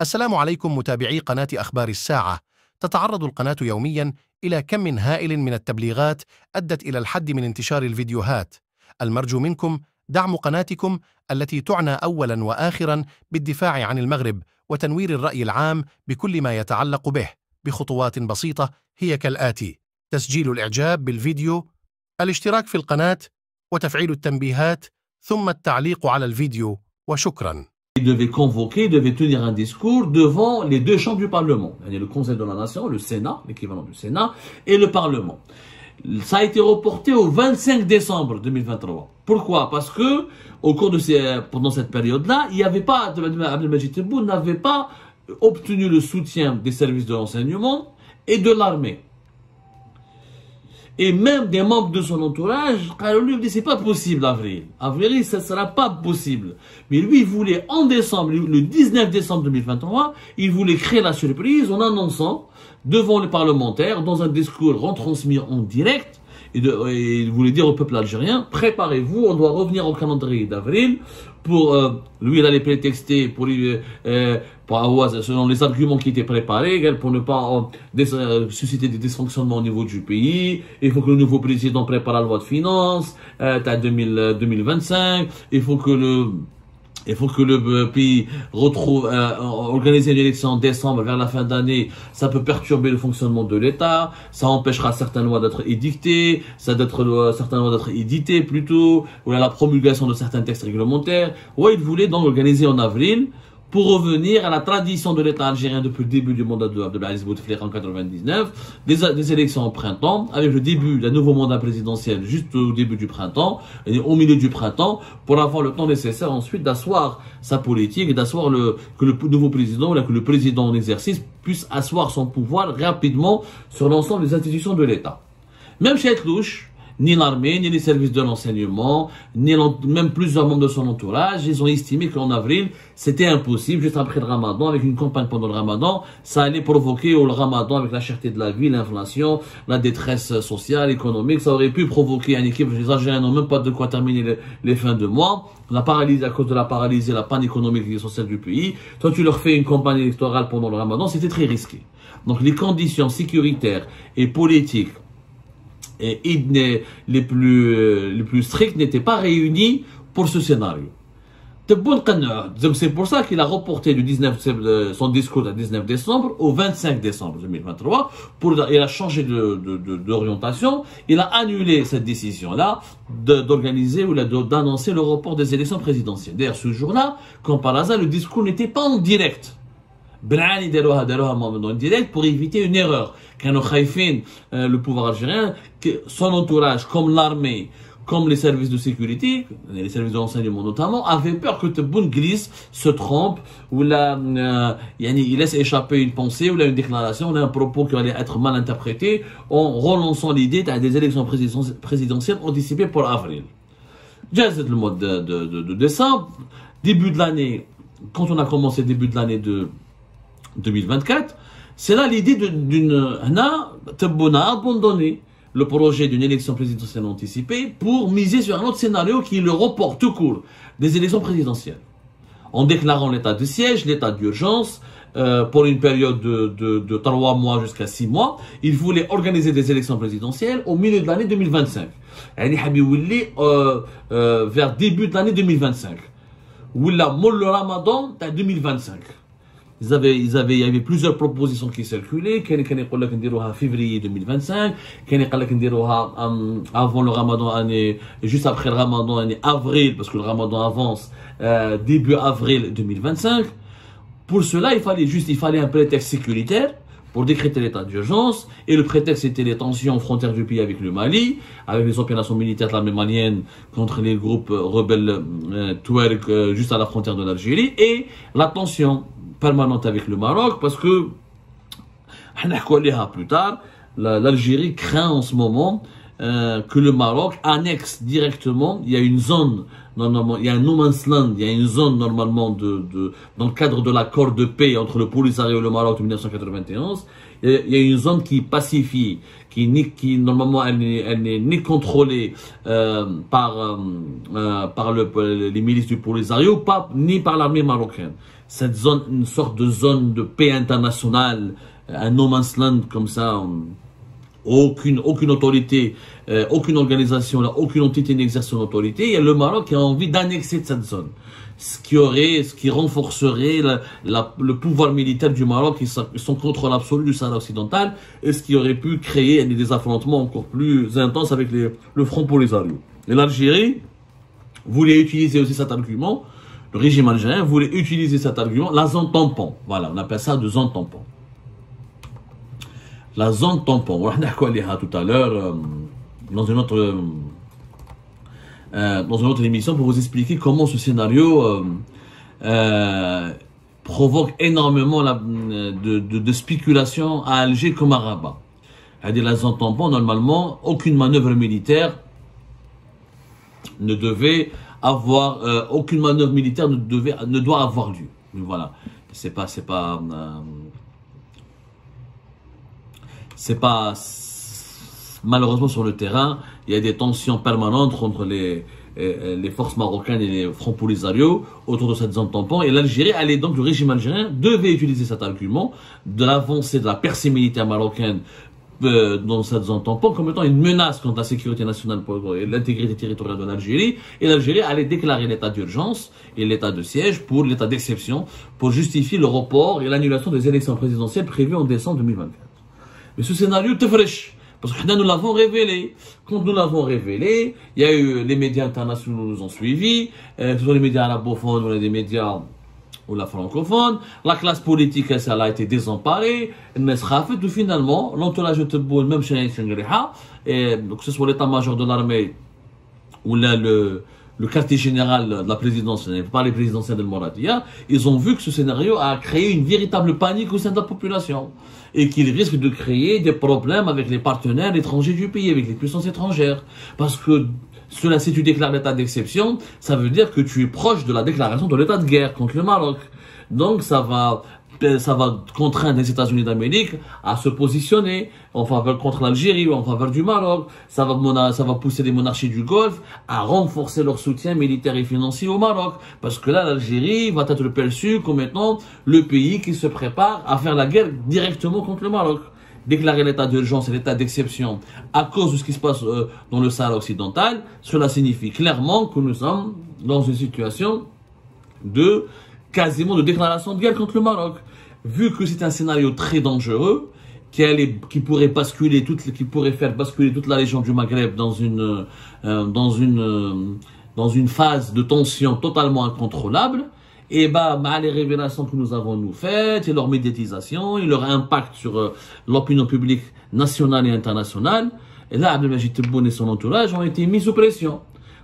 السلام عليكم متابعي قناة أخبار الساعة. تتعرض القناة يوميا إلى كم هائل من التبليغات أدت إلى الحد من انتشار الفيديوهات. المرجو منكم دعم قناتكم التي تعنى أولا وآخرا بالدفاع عن المغرب وتنوير الرأي العام بكل ما يتعلق به بخطوات بسيطة هي كالآتي: تسجيل الإعجاب بالفيديو، الاشتراك في القناة، وتفعيل التنبيهات، ثم التعليق على الفيديو، وشكرا. Il devait convoquer, il devait tenir un discours devant les deux chambres du Parlement. Il y a le Conseil de la Nation, le Sénat, l'équivalent du Sénat, et le Parlement. Ça a été reporté au 25 décembre 2023. Pourquoi? Parce que, au cours de pendant cette période-là, il n'y avait pas, Abdelmadjid Tebboune n'avait pas obtenu le soutien des services de renseignement et de l'armée. Et même des membres de son entourage, lui dit c'est pas possible avril. Avril, ça sera pas possible. Mais lui, il voulait en décembre, le 19 décembre 2023, il voulait créer la surprise en annonçant devant les parlementaires, dans un discours retransmis en direct, et il voulait dire au peuple algérien, préparez-vous, on doit revenir au calendrier d'avril. Pour lui, il allait prétexter selon les arguments qui étaient préparés, pour ne pas susciter des dysfonctionnements au niveau du pays. Il faut que le nouveau président prépare la loi de finances, 2025. Il faut que le pays retrouve, organiser une élection en décembre vers la fin d'année. Ça peut perturber le fonctionnement de l'État. Ça empêchera certaines lois d'être édictées, certaines lois d'être éditées plutôt, ou la promulgation de certains textes réglementaires. Ouais, il voulait donc organiser en avril, pour revenir à la tradition de l'État algérien depuis le début du mandat de Abdelaziz Bouteflika en 99, des élections au printemps, avec le début d'un nouveau mandat présidentiel juste au début du printemps, et au milieu du printemps, pour avoir le temps nécessaire ensuite d'asseoir sa politique et d'asseoir que le nouveau président, que le président en exercice puisse asseoir son pouvoir rapidement sur l'ensemble des institutions de l'État. Même chez Etlouche, ni l'armée, ni les services de renseignement, ni même plusieurs membres de son entourage, ils ont estimé qu'en avril, c'était impossible, juste après le ramadan, avec une campagne pendant le ramadan, ça allait provoquer le ramadan avec la cherté de la vie, l'inflation, la détresse sociale, économique, ça aurait pu provoquer un équipe, les Algériens n'ont même pas de quoi terminer les fins de mois, la paralysie, à cause de la paralysie, la panne économique et sociale du pays. Toi, tu leur fais une campagne électorale pendant le ramadan, c'était très risqué. Donc les conditions sécuritaires et politiques et les plus stricts n'étaient pas réunis pour ce scénario. C'est pour ça qu'il a reporté son discours du 19 décembre au 25 décembre 2023. Il a changé d'orientation. Il a annulé cette décision-là d'organiser ou d'annoncer le report des élections présidentielles. D'ailleurs, ce jour-là, comme par hasard, le discours n'était pas en direct. En direct pour éviter une erreur. Le pouvoir algérien, son entourage, comme l'armée, comme les services de sécurité, les services de renseignement notamment, avaient peur que Tebboune glisse, se trompe, ou il laisse échapper une pensée, ou une déclaration, ou un propos qui allait être mal interprété, en relançant l'idée des élections présidentielles anticipées pour avril. Déjà, c'est le mois de décembre, début de l'année, quand on a commencé début de l'année de 2024, c'est là l'idée Tebboune a abandonné le projet d'une élection présidentielle anticipée pour miser sur un autre scénario qui est le report tout court des élections présidentielles. En déclarant l'état de siège, l'état d'urgence, pour une période de 3 mois jusqu'à 6 mois, il voulait organiser des élections présidentielles au milieu de l'année 2025. Vers début de l'année 2025. Ou le Ramadan de 2025. Il y avait plusieurs propositions qui circulaient. Quelqu'un qui disait en février 2025, quelqu'un qui disait avant le Ramadan, juste après le Ramadan, avril, parce que le Ramadan avance, début avril 2025. Pour cela, il fallait un prétexte sécuritaire pour décréter l'état d'urgence, et le prétexte était les tensions aux frontières du pays avec le Mali, avec les opérations militaires de l'armée malienne contre les groupes rebelles Touareg juste à la frontière de l'Algérie, et la tension permanente avec le Maroc, parce que plus tard, l'Algérie craint en ce moment que le Maroc annexe directement. Il y a une zone, normalement, il y a un no man's land, il y a une zone normalement dans le cadre de l'accord de paix entre le Polisario et le Maroc de 1991. Il y a une zone qui est pacifiée, qui normalement elle n'est ni contrôlée par les milices du Polisario, ni par l'armée marocaine. cette zone, une sorte de zone de paix internationale, un no man's land comme ça, aucune autorité, aucune organisation, aucune entité n'exerce son autorité. Il y a le Maroc qui a envie d'annexer cette zone. Ce qui renforcerait le pouvoir militaire du Maroc et son contrôle absolu du Sahara occidental, et ce qui aurait pu créer des affrontements encore plus intenses avec le Front Polisario. Et l'Algérie voulait utiliser aussi cet argument, le régime algérien voulait utiliser cet argument, la zone tampon. Voilà, on appelle ça de zone tampon. La zone tampon, on a parlé tout à l'heure dans une autre émission pour vous expliquer comment ce scénario provoque énormément de spéculation à Alger comme à Rabat. C'est-à-dire la zone tampon, normalement, aucune manœuvre militaire ne devait avoir, aucune manœuvre militaire ne doit avoir lieu. Voilà, c'est pas malheureusement sur le terrain, il y a des tensions permanentes entre les forces marocaines et les Front Polisario autour de cette zone tampon. Et l'Algérie, donc le régime algérien devait utiliser cet argument de l'avancée de la percée militaire marocaine dans cette zone tampon comme étant une menace contre la sécurité nationale et l'intégrité territoriale de l'Algérie. Et l'Algérie allait déclarer l'état d'urgence et l'état de siège pour l'état d'exception pour justifier le report et l'annulation des élections présidentielles prévues en décembre 2024. Mais ce scénario te fraîche. Parce que nous l'avons révélé. Quand nous l'avons révélé, il y a eu les médias internationaux nous ont suivis, que ce soit les médias arabophones ou les médias ou la francophone. La classe politique, elle a été désemparée. Mais tout finalement, l'entourage de Tebboul, même chez que ce soit l'état-major de l'armée ou le quartier général de la présidence, pas les présidentielles de Mouradia, ils ont vu que ce scénario a créé une véritable panique au sein de la population et qu'il risque de créer des problèmes avec les partenaires étrangers du pays, avec les puissances étrangères. Parce que cela, si tu déclares l'état d'exception, ça veut dire que tu es proche de la déclaration de l'état de guerre contre le Maroc. Donc ça va contraindre les États-Unis d'Amérique à se positionner en faveur contre l'Algérie ou en faveur du Maroc. Ça va pousser les monarchies du Golfe à renforcer leur soutien militaire et financier au Maroc. Parce que là, l'Algérie va être perçue comme étant le pays qui se prépare à faire la guerre directement contre le Maroc. Déclarer l'état d'urgence et l'état d'exception à cause de ce qui se passe dans le Sahara occidental, cela signifie clairement que nous sommes dans une situation quasiment de déclaration de guerre contre le Maroc. Vu que c'est un scénario très dangereux, qui pourrait faire basculer toute la région du Maghreb dans une phase de tension totalement incontrôlable, et les révélations que nous avons faites, et leur médiatisation, et leur impact sur l'opinion publique nationale et internationale, et là, Abdelmajid Tebboune et son entourage ont été mis sous pression.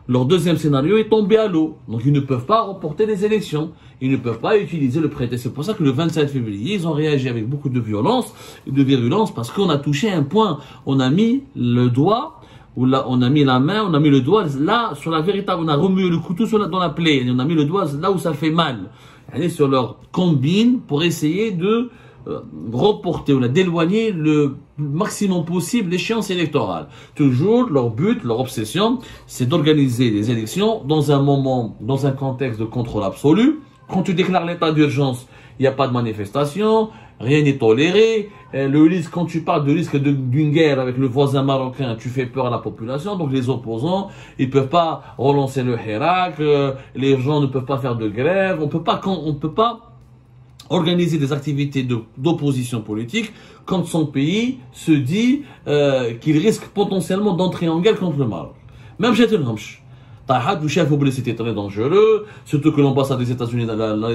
Leur deuxième scénario est tombé à l'eau. Donc ils ne peuvent pas reporter les élections. Ils ne peuvent pas utiliser le prétexte. C'est pour ça que le 27 février, ils ont réagi avec beaucoup de violence et de virulence parce qu'on a touché un point. On a mis le doigt, ou là, on a mis la main, on a mis le doigt là sur la véritable, on a remué le couteau dans la plaie. Et on a mis le doigt là où ça fait mal. Allez sur leur combine pour essayer de reporter ou d'éloigner le maximum possible l'échéance électorale. Toujours, leur but, leur obsession, c'est d'organiser les élections dans un contexte de contrôle absolu. Quand tu déclares l'état d'urgence, il n'y a pas de manifestation, rien n'est toléré. Le risque, quand tu parles de risque d'une guerre avec le voisin marocain, tu fais peur à la population. Donc les opposants, ils peuvent pas relancer le Hirak, les gens ne peuvent pas faire de grève, on peut pas organiser des activités d'opposition politique quand son pays se dit qu'il risque potentiellement d'entrer en guerre contre le Maroc. Même chez le chef c'était très dangereux, surtout que l'ambassade des États-Unis,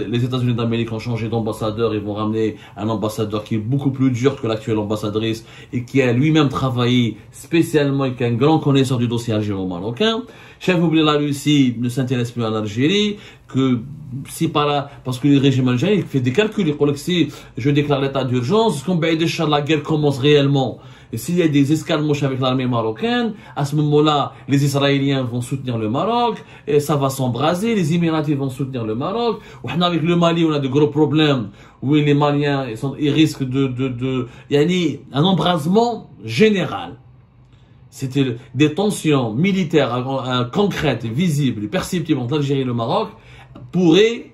les États-Unis d'Amérique ont changé d'ambassadeur, ils vont ramener un ambassadeur qui est beaucoup plus dur que l'actuelle ambassadrice et qui a lui-même travaillé spécialement et qui est un grand connaisseur du dossier algéro-marocain. Chef oublié la Russie ne s'intéresse plus à l'Algérie, parce que le régime algérien fait des calculs, il dit que si je déclare l'état d'urgence, quand la guerre commence réellement, et s'il y a des escarmouches avec l'armée marocaine, à ce moment-là, les Israéliens vont soutenir le Maroc, et ça va s'embraser, les Émiratis vont soutenir le Maroc. Avec le Mali, on a de gros problèmes, où les Maliens, ils risquent il y a un embrasement général. C'était des tensions militaires concrètes, visibles et perceptibles entre l'Algérie et le Maroc pourraient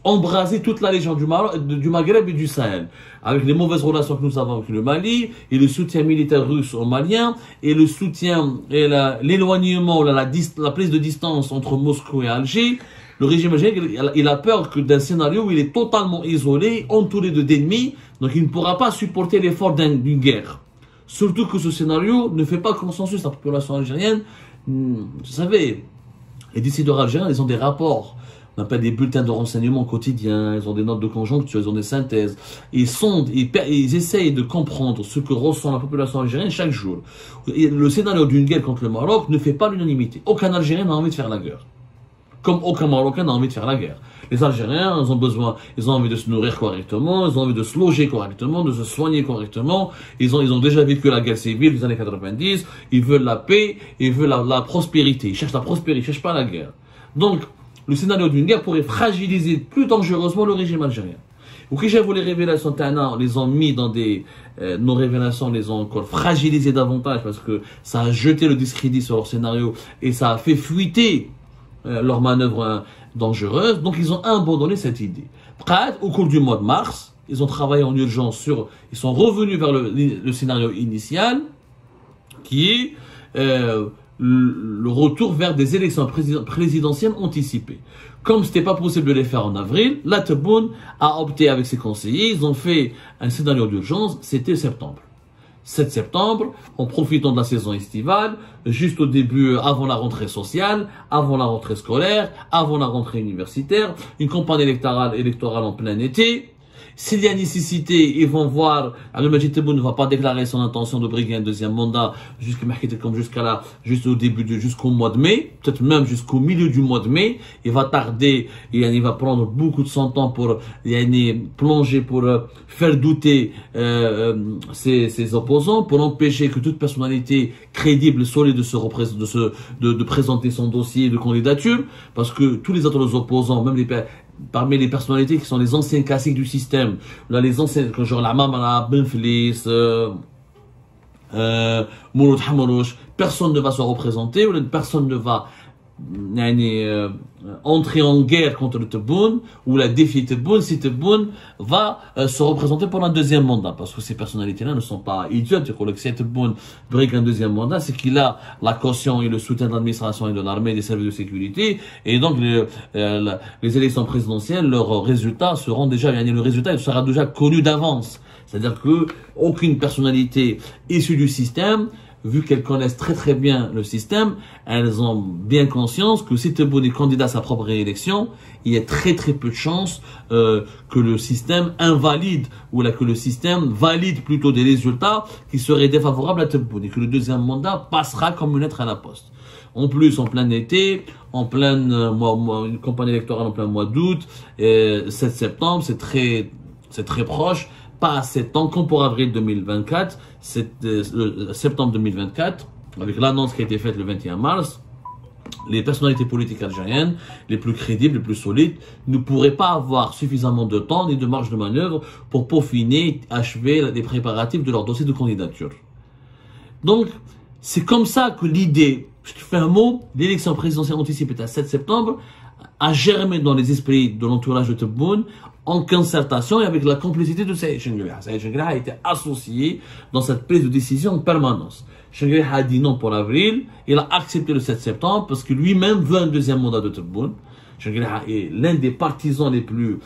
embraser toute la région du Maghreb et du Sahel, avec les mauvaises relations que nous avons avec le Mali, et le soutien militaire russe aux Maliens, et le soutien et l'éloignement, la prise de distance entre Moscou et Alger. Le régime algérien, il a peur que d'un scénario où il est totalement isolé, entouré d'ennemis, donc il ne pourra pas supporter l'effort d'une guerre. Surtout que ce scénario ne fait pas consensus. La population algérienne, vous savez, les décideurs algériens, ils ont des rapports. On appelle des bulletins de renseignement quotidiens, ils ont des notes de conjoncture, ils ont des synthèses. Ils essayent de comprendre ce que ressent la population algérienne chaque jour. Et le scénario d'une guerre contre le Maroc ne fait pas l'unanimité. Aucun Algérien n'a envie de faire la guerre. Comme aucun Marocain n'a envie de faire la guerre. Les Algériens, ils ont envie de se nourrir correctement, ils ont envie de se loger correctement, de se soigner correctement. Ils ont déjà vécu la guerre civile des années 90. Ils veulent la paix, ils veulent la prospérité. Ils cherchent la prospérité, ils cherchent pas la guerre. Donc, le scénario d'une guerre pourrait fragiliser plus dangereusement le régime algérien. Ou que j'avoue les révélations, on les ont mis dans nos révélations les ont encore fragilisées davantage parce que ça a jeté le discrédit sur leur scénario et ça a fait fuiter leur manœuvre dangereuse. Donc ils ont abandonné cette idée. Au cours du mois de mars, ils ont travaillé en urgence ils sont revenus vers le scénario initial qui est le retour vers des élections présidentielles anticipées. Comme ce n'était pas possible de les faire en avril, la Tebboune a opté avec ses conseillers, ils ont fait un scénario d'urgence, c'était septembre. 7 septembre, en profitant de la saison estivale, juste au début, avant la rentrée sociale, avant la rentrée scolaire, avant la rentrée universitaire, une campagne électorale en plein été. S'il y a nécessité, ils vont voir, Abdelmadjid Tebboune ne va pas déclarer son intention de briguer un deuxième mandat jusqu'au mois de mai, peut-être même jusqu'au milieu du mois de mai. Il va tarder et il va prendre beaucoup de son temps pour plonger, pour faire douter ses opposants, pour empêcher que toute personnalité crédible, solide de présenter son dossier de candidature, parce que tous les autres opposants, même parmi les personnalités qui sont les anciens classiques du système, là les anciens, genre la Mamara, Benflis, Mouloud Hamarouche, personne ne va se représenter, ou personne ne va entrer en guerre contre le Tebboune, ou la défier Tebboune, si Tebboune va se représenter pour un deuxième mandat, parce que ces personnalités-là ne sont pas idiotes. Si Tebboune brigue un deuxième mandat, c'est qu'il a la caution et le soutien de l'administration et de l'armée et des services de sécurité, et donc les élections présidentielles, leurs résultats seront déjà, le résultat il sera déjà connu d'avance. C'est-à-dire que aucune personnalité issue du système, vu qu'elles connaissent très très bien le système, elles ont bien conscience que si Tebboune est candidat à sa propre réélection, il y a très très peu de chances que le système invalide, ou que le système valide plutôt des résultats qui seraient défavorables à Tebboune, et que le deuxième mandat passera comme une lettre à la poste. En plus, en plein été, en pleine une campagne électorale en plein mois d'août, 7 septembre, c'est très proche. Pas à 7 ans, comme pour avril 2024, septembre 2024, avec l'annonce qui a été faite le 21 mars, les personnalités politiques algériennes, les plus crédibles, les plus solides, ne pourraient pas avoir suffisamment de temps ni de marge de manœuvre pour peaufiner, achever les préparatifs de leur dossier de candidature. Donc, c'est comme ça que l'idée, je te fais un mot, l'élection présidentielle anticipée à 7 septembre, a germé dans les esprits de l'entourage de Tebboune, en concertation et avec la complicité de Saïd Chenguelia. Saïd Chenguelia a été associé dans cette prise de décision en permanence. Chenguelia a dit non pour l'avril, il a accepté le 7 septembre parce que lui-même veut un deuxième mandat de Tebboune. Chenguelia est l'un des partisans les plus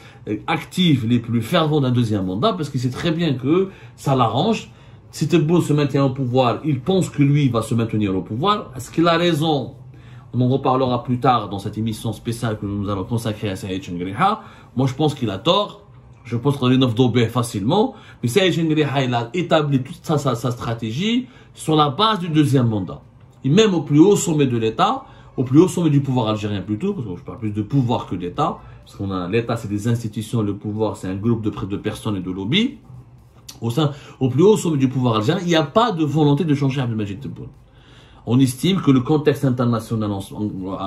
actifs, les plus fervents d'un deuxième mandat parce qu'il sait très bien que ça l'arrange. Si Tebboune se maintient au pouvoir, il pense que lui va se maintenir au pouvoir. Est-ce qu'il a raison? On en reparlera plus tard dans cette émission spéciale que nous allons consacrer à Saïd Chenguelia. Moi, je pense qu'il a tort. Je pense qu'on est neuf d'obé facilement. Mais Saïd Chenguelia, il a établi toute sa stratégie sur la base du deuxième mandat. Et même au plus haut sommet de l'État, au plus haut sommet du pouvoir algérien plutôt, parce que je parle plus de pouvoir que d'État, parce qu'on a l'État, c'est des institutions, le pouvoir, c'est un groupe de personnes et de lobbies. Au plus haut sommet du pouvoir algérien, il n'y a pas de volonté de changer Abdelmadjid Tebboune. On estime que le contexte international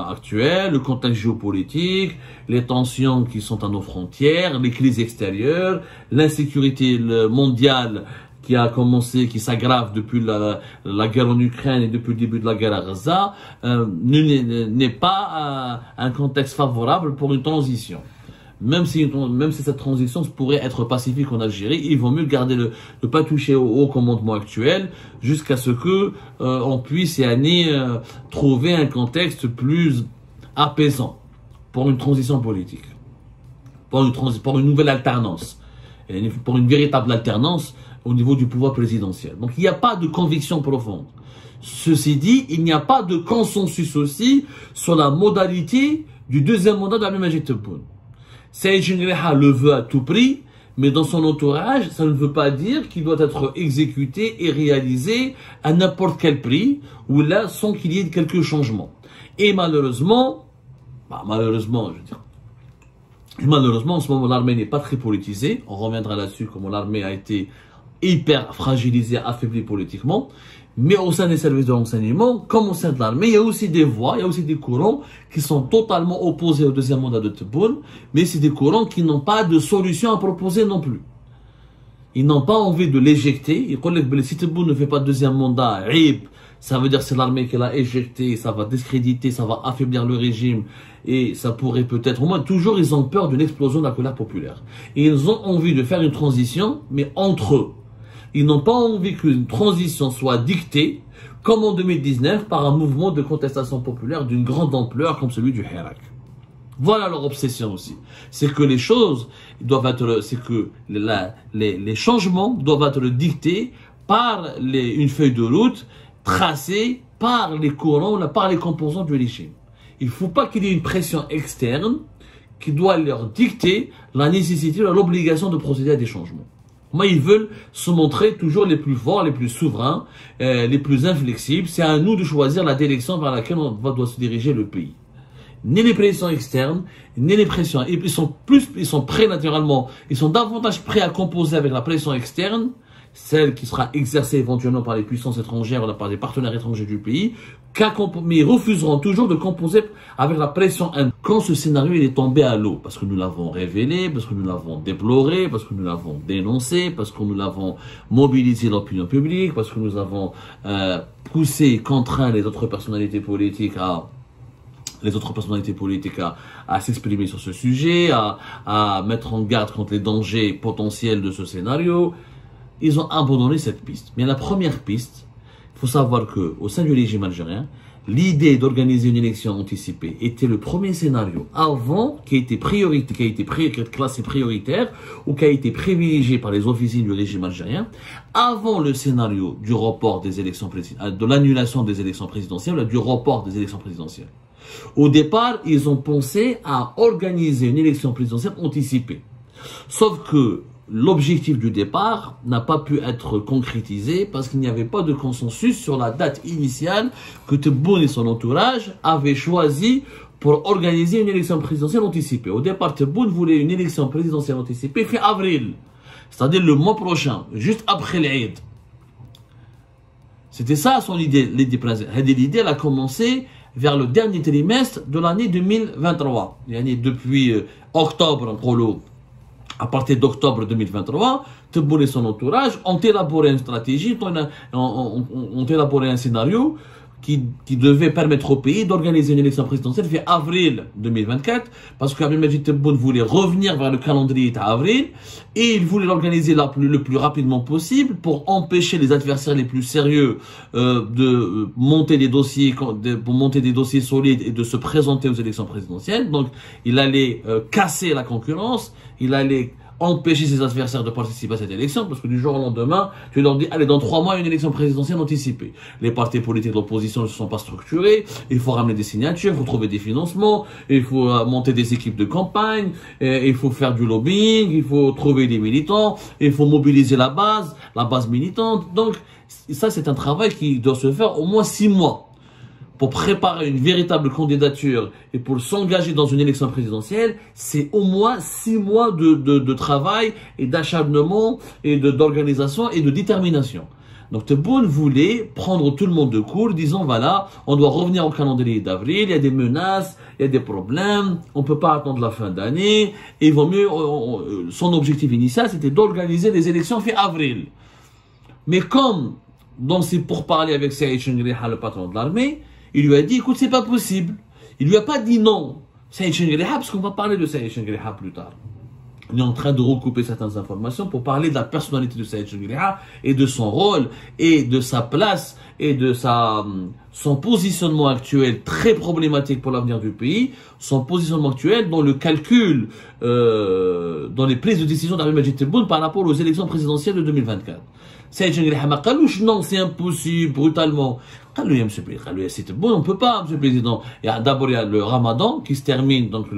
actuel, le contexte géopolitique, les tensions qui sont à nos frontières, les crises extérieures, l'insécurité mondiale qui a commencé, qui s'aggrave depuis la guerre en Ukraine et depuis le début de la guerre à Gaza, n'est pas un contexte favorable pour une transition. même si cette transition pourrait être pacifique en Algérie, il vaut mieux garder ne pas toucher au commandement actuel jusqu'à ce que on puisse trouver un contexte plus apaisant pour une transition politique, pour une nouvelle alternance, pour une véritable alternance au niveau du pouvoir présidentiel. Donc il n'y a pas de conviction profonde. Ceci dit, il n'y a pas de consensus aussi sur la modalité du deuxième mandat d'Abdelmajid Tebboune. Saïd Cherni le veut à tout prix, mais dans son entourage, ça ne veut pas dire qu'il doit être exécuté et réalisé à n'importe quel prix, ou là, sans qu'il y ait quelques changements. Et malheureusement, malheureusement, en ce moment, l'armée n'est pas très politisée. On reviendra là-dessus, comment l'armée a été hyper fragilisée, affaiblie politiquement. Mais au sein des services de renseignement, comme au sein de l'armée, il y a aussi des voix, il y a aussi des courants qui sont totalement opposés au deuxième mandat de Tebboune, mais c'est des courants qui n'ont pas de solution à proposer non plus. Ils n'ont pas envie de l'éjecter. Ils disent que si Tebboune ne fait pas de deuxième mandat, ça veut dire que c'est l'armée qui l'a éjecté, ça va discréditer, ça va affaiblir le régime, et ça pourrait peut-être, au moins toujours ils ont peur d'une explosion de la colère populaire. Et ils ont envie de faire une transition, mais entre eux. Ils n'ont pas envie qu'une transition soit dictée, comme en 2019, par un mouvement de contestation populaire d'une grande ampleur comme celui du Hirak. Voilà leur obsession aussi. C'est que les choses doivent être, c'est que les changements doivent être dictés par une feuille de route tracée par les courants, par les composants du régime. Il ne faut pas qu'il y ait une pression externe qui doit leur dicter la nécessité ou l'obligation de procéder à des changements. Moi, ils veulent se montrer toujours les plus forts, les plus souverains, les plus inflexibles. C'est à nous de choisir la direction vers laquelle on doit se diriger le pays. Ni les pressions externes, ni les pressions. Ils sont prêts naturellement, ils sont davantage prêts à composer avec la pression externe, celle qui sera exercée éventuellement par les puissances étrangères ou par des partenaires étrangers du pays, mais ils refuseront toujours de composer avec la pression interne. Quand ce scénario il est tombé à l'eau, parce que nous l'avons révélé, parce que nous l'avons déploré, parce que nous l'avons dénoncé, parce que nous l'avons mobilisé l'opinion publique, parce que nous avons poussé, contraint les autres personnalités politiques à s'exprimer sur ce sujet, à mettre en garde contre les dangers potentiels de ce scénario. Ils ont abandonné cette piste. Mais la première piste, il faut savoir qu'au sein du régime algérien, l'idée d'organiser une élection anticipée était le premier scénario avant qui a été classé prioritaire ou qui a été privilégié par les officiers du régime algérien, avant le scénario du report des élections présidentielles, de l'annulation des élections présidentielles, du report des élections présidentielles. Au départ, ils ont pensé à organiser une élection présidentielle anticipée. Sauf que l'objectif du départ n'a pas pu être concrétisé parce qu'il n'y avait pas de consensus sur la date initiale que Tebboune et son entourage avaient choisi pour organiser une élection présidentielle anticipée. Au départ, Tebboune voulait une élection présidentielle anticipée fin avril, c'est-à-dire le mois prochain, juste après l'Aïd. C'était ça son idée, l'idée elle a commencé vers le dernier trimestre de l'année 2023. Depuis octobre, à partir d'octobre 2023, Tebboune et son entourage ont élaboré une stratégie, ont élaboré un scénario qui devait permettre au pays d'organiser une élection présidentielle fin avril 2024, parce qu'Abdelmajid Tebboune voulait revenir vers le calendrier d'avril, et il voulait l'organiser le plus rapidement possible pour empêcher les adversaires les plus sérieux de monter des dossiers, pour monter des dossiers solides et de se présenter aux élections présidentielles. Donc, il allait casser la concurrence, il allait empêcher ses adversaires de participer à cette élection, parce que du jour au lendemain, tu leur dis, allez, dans 3 mois, une élection présidentielle anticipée. Les partis politiques de l'opposition ne se sont pas structurés, il faut ramener des signatures, il faut trouver des financements, il faut monter des équipes de campagne, il faut faire du lobbying, il faut trouver des militants, il faut mobiliser la base militante. Donc, ça, c'est un travail qui doit se faire au moins 6 mois. Pour préparer une véritable candidature et pour s'engager dans une élection présidentielle, c'est au moins 6 mois de travail et d'acharnement et d'organisation et de détermination. Donc Tebboune voulait prendre tout le monde de court, disant voilà, on doit revenir au calendrier d'avril, il y a des menaces, il y a des problèmes, on ne peut pas attendre la fin d'année, et il vaut mieux, son objectif initial c'était d'organiser les élections fin avril. Mais comme dans ses pourparlers avec Saïd Cherni, le patron de l'armée, il lui a dit, écoute, c'est pas possible. Il lui a pas dit non. Saïd Chengheliha, parce qu'on va parler de Saïd Chengheliha plus tard. On est en train de recouper certaines informations pour parler de la personnalité de Saïd Chengheliha et de son rôle et de sa place et de son positionnement actuel très problématique pour l'avenir du pays, son positionnement actuel dans le calcul, dans les prises de décision d'Ahmed Majid Tebboune par rapport aux élections présidentielles de 2024. Saïd Chengheliha m'a dit non, c'est impossible, brutalement. On ne peut pas, monsieur le président. D'abord, il y a le Ramadan qui se termine donc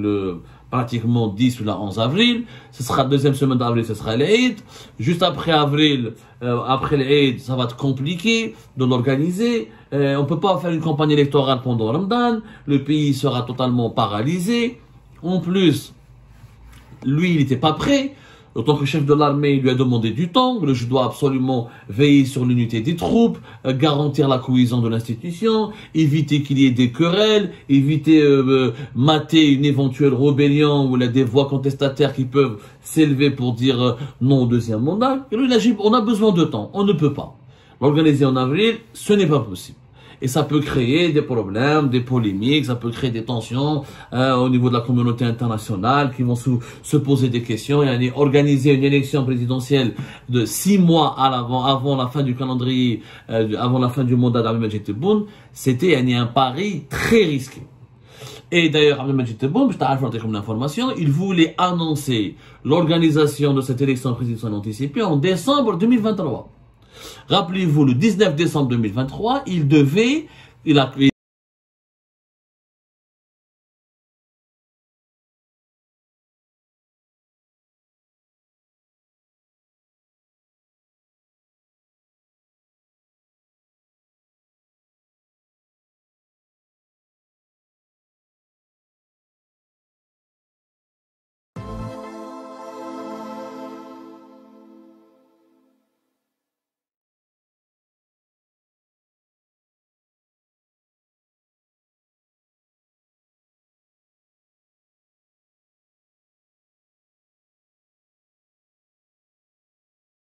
pratiquement 10 ou la 11 avril. Ce sera deuxième semaine d'avril, ce sera l'Aïd. Juste après avril, après l'Aïd, ça va être compliqué de l'organiser. On ne peut pas faire une campagne électorale pendant Ramadan. Le pays sera totalement paralysé. En plus, lui, il n'était pas prêt. En tant que chef de l'armée, il lui a demandé du temps. Je dois absolument veiller sur l'unité des troupes, garantir la cohésion de l'institution, éviter qu'il y ait des querelles, éviter mater une éventuelle rébellion ou des voix contestataires qui peuvent s'élever pour dire non au deuxième mandat. Et lui, on a besoin de temps. On ne peut pas. L'organiser en avril, ce n'est pas possible. Et ça peut créer des problèmes, des polémiques, ça peut créer des tensions au niveau de la communauté internationale qui vont se poser des questions. Et organiser une élection présidentielle de 6 mois avant la fin du calendrier, avant la fin du mandat d'Ahmed Majid Tebboune, c'était un pari très risqué. Et d'ailleurs, Ahmed Majid Tebboune, je t'ai raconté comme l'information, il voulait annoncer l'organisation de cette élection présidentielle anticipée en décembre 2023. Rappelez-vous, le 19 décembre 2023, il a